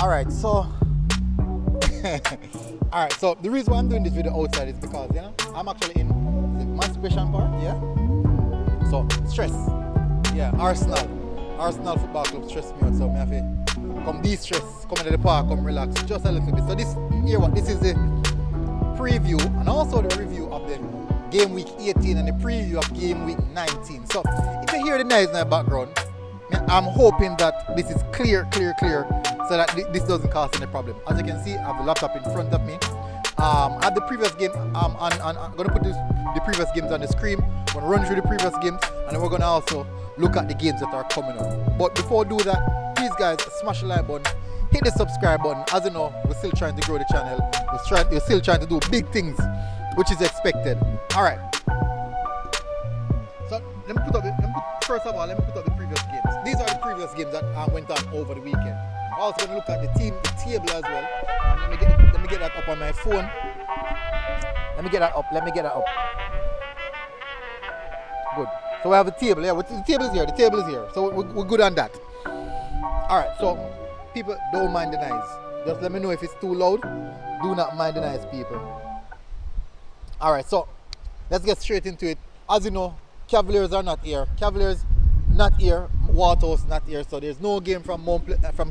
Alright, so alright, so the reason why I'm doing this video outside is because I'm actually in the Emancipation Park, yeah? So stress. Yeah, Arsenal Football Club stress me out, so I have to come de-stress, come into the park, come relax just a little bit. So this is the preview and also the review of the game week 18 and the preview of game week 19. So if you hear the noise in the background, I'm hoping that this is clear so that this doesn't cause any problem. As you can see, I have the laptop in front of me. At the previous game, I'm going to put the previous games on the screen. I'm going to run through the previous games and then we're going to also look at the games that are coming up. But before I do that, please guys, smash the like button, hit the subscribe button. As you know, we're still trying to grow the channel. We're still trying to do big things, which is expected. Alright. So first of all, let me put up the previous games. These are the previous games that went on over the weekend. I'm also going to look at the table as well. Let me get that up on my phone. Let me get that up. Good. So we have a table. Yeah, the table is here. So we're good on that. Alright, so people, don't mind the noise. Just let me know if it's too loud. Do not mind the noise, people. Alright, so let's get straight into it. As you know, Cavaliers are not here. Cavaliers not here. Waterhouse not here. So there's no game from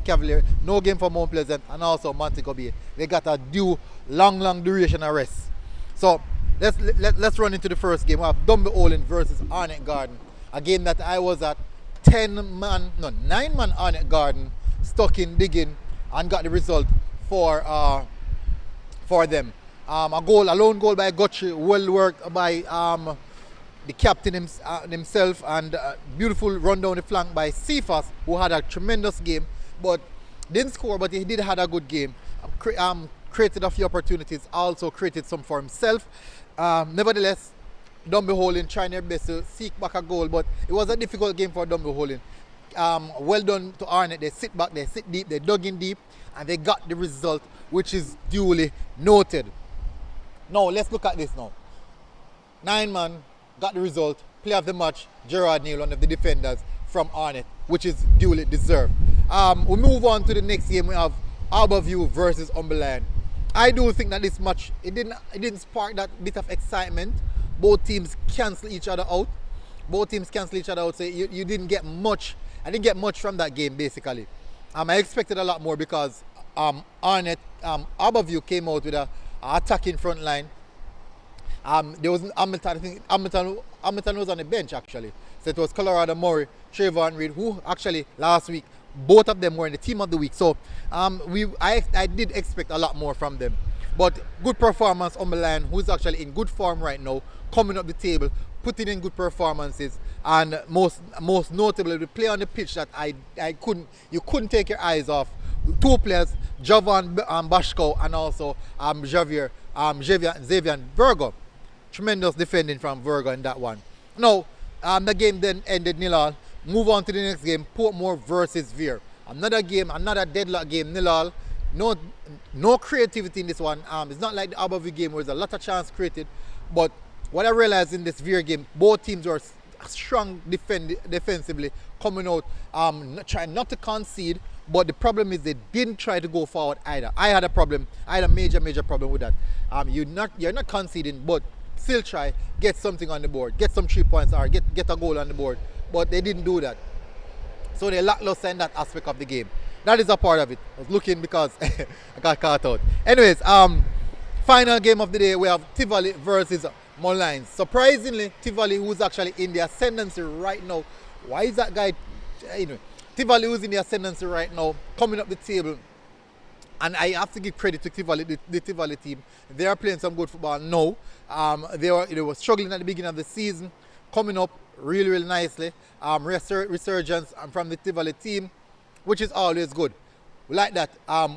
Cavaliers, no game from Mount Pleasant, and also Montego Bay. They got a due long duration arrest. So let's run into the first game. We have Molynes versus Arnett Garden. A game that I was at 9-man Arnett Garden, stuck in digging, and got the result for them. A lone goal by Guthrie, well worked by the captain himself, and beautiful run down the flank by Cephas, who had a tremendous game, but didn't score, but he did have a good game. Created a few opportunities, also created some for himself. Nevertheless, Molynes trying their best to seek back a goal, but it was a difficult game for Molynes. Well done to Arnett. They sit back, they sit deep, they dug in deep, and they got the result, which is duly noted. Now let's look at this now. 9-man got the result. Player of the match, Gerard Neal, one of the defenders from Arnett, which is duly deserved. We move on to the next game. We have Harbourview versus Molynes. I do think that this match, it didn't spark that bit of excitement. Both teams cancel each other out. So you didn't get much. I didn't get much from that game, basically. I expected a lot more because Harbourview came out with a attacking front line. There was Hamilton. I think Hamilton was on the bench actually. So it was Colorado Murray, Trayvon Reed, who actually last week both of them were in the team of the week. So I did expect a lot more from them. But good performance on Molynes, who's actually in good form right now, coming up the table, putting in good performances, and most notably the play on the pitch that you couldn't take your eyes off. Two players, Jovan Bashko and also Xavier Virgo. Tremendous defending from Virgo in that one. Now, the game then ended 0-0. Move on to the next game, Portmore versus Veer. Another deadlock game, 0-0. No creativity in this one. It's not like the Harbourview game where there's a lot of chance created. But what I realized in this Veer game, both teams were strong defensively, coming out, trying not to concede. But the problem is they didn't try to go forward either. I had a major problem with that. You're not conceding, but still try, get something on the board, get some 3 points or get a goal on the board. But they didn't do that. So they lackluster in that aspect of the game. That is a part of it. I was looking because I got caught out. Anyways, final game of the day, we have Tivoli versus Molynes. Surprisingly, Tivoli, who's actually in the ascendancy right now. Why is that guy? Anyway, Tivoli, who's in the ascendancy right now, coming up the table. And I have to give credit to Tivoli, the Tivoli team. They are playing some good football now. They were struggling at the beginning of the season, coming up really nicely. Resurgence from the Tivoli team, which is always good. We like that.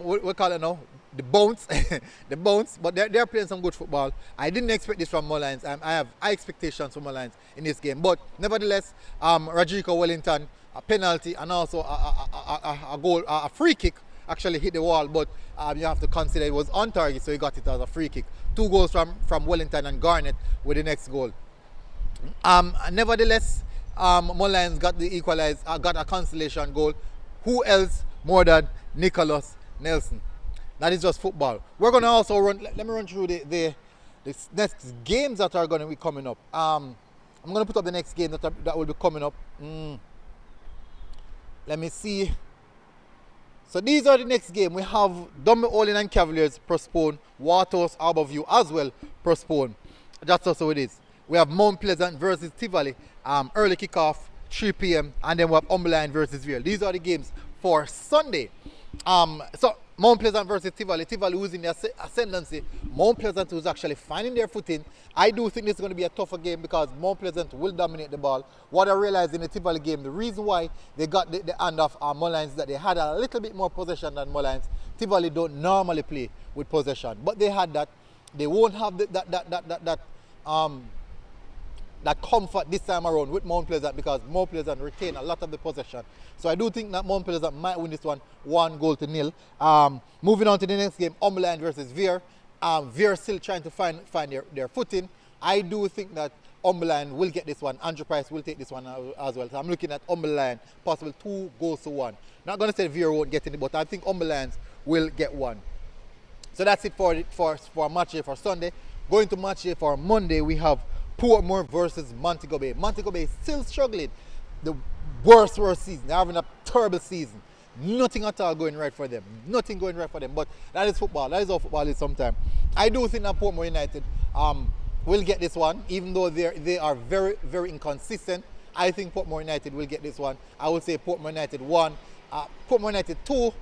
We call it now the bounce, the bounce. But they're playing some good football. I didn't expect this from Mullins. I have high expectations from Mullins in this game. But nevertheless, Rodrigo Wellington, a penalty and also a goal, a free kick actually hit the wall. But you have to consider it was on target, so he got it as a free kick. 2 goals from Wellington and Garnett with the next goal. Nevertheless, Mullins got the equalize, got a consolation goal. Who else more than Nicholas Nelson. That is just football. We're going to also run, let me run through the next games that are going to be coming up. I'm going to put up the next game that will be coming up. Let me see. So these are the next game. We have Molynes and Cavaliers postponed. Waterhouse Harbourview as well postponed. That's also it is. We have Mount Pleasant versus Tivoli. Early kickoff, 3 p.m. And then we have Molynes versus Vale. These are the games for Sunday. So Mount Pleasant versus Tivoli. Tivoli losing their ascendancy. Mount Pleasant who's actually finding their footing. I do think this is going to be a tougher game because Mount Pleasant will dominate the ball. What I realized in the Tivoli game, the reason why they got the hand of Mullins is that they had a little bit more possession than Mullins. Tivoli don't normally play with possession, but they had that. They won't have that comfort this time around with Mount Pleasant because Mount Pleasant retain a lot of the possession. So I do think that Mount Pleasant might win this one 1-0. Moving on to the next game, Molynes versus Vere. Vere still trying to find their footing. I do think that Molynes will get this one. Andrew Price will take this one as well. So I'm looking at Molynes, possible 2-1. Not going to say Vere won't get it, but I think Molynes will get one. So that's it for match day for Sunday. Going to match day for Monday, we have Portmore versus Montego Bay. Montego Bay is still struggling. The worst season. They're having a terrible season. Nothing at all going right for them. Nothing going right for them. But that is football. That is how football is sometimes. I do think that Portmore United will get this one, even though they are very, very inconsistent. I think Portmore United will get this one. I would say Portmore United 1, Portmore United 2.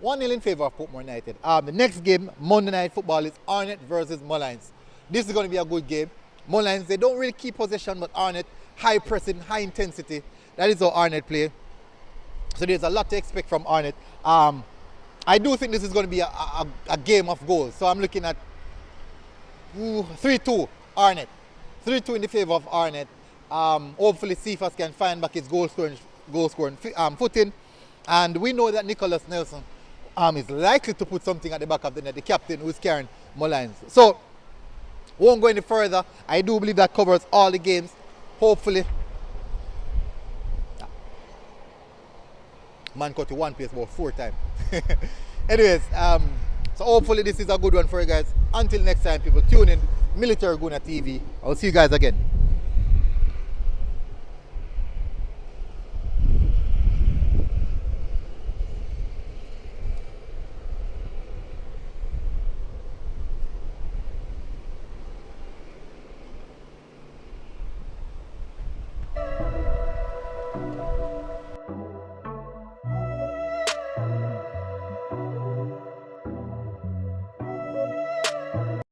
1-0 in favour of Portmore United. The next game, Monday Night Football, is Arnett versus Mullins. This is going to be a good game. Mullins, they don't really keep possession, but Arnett, high pressing, high intensity. That is how Arnett play. So there's a lot to expect from Arnett. I do think this is going to be a game of goals. So I'm looking at 3-2 Arnett. 3-2 in the favour of Arnett. Hopefully Cephas can find back his goal scoring footing. And we know that Nicholas Nelson is likely to put something at the back of the net, the captain who is carrying Mullins. So, won't go any further. I do believe that covers all the games. Hopefully. Man cut to one place about 4 times. Anyways, so hopefully this is a good one for you guys. Until next time, people, tune in. Military Guna TV. I'll see you guys again.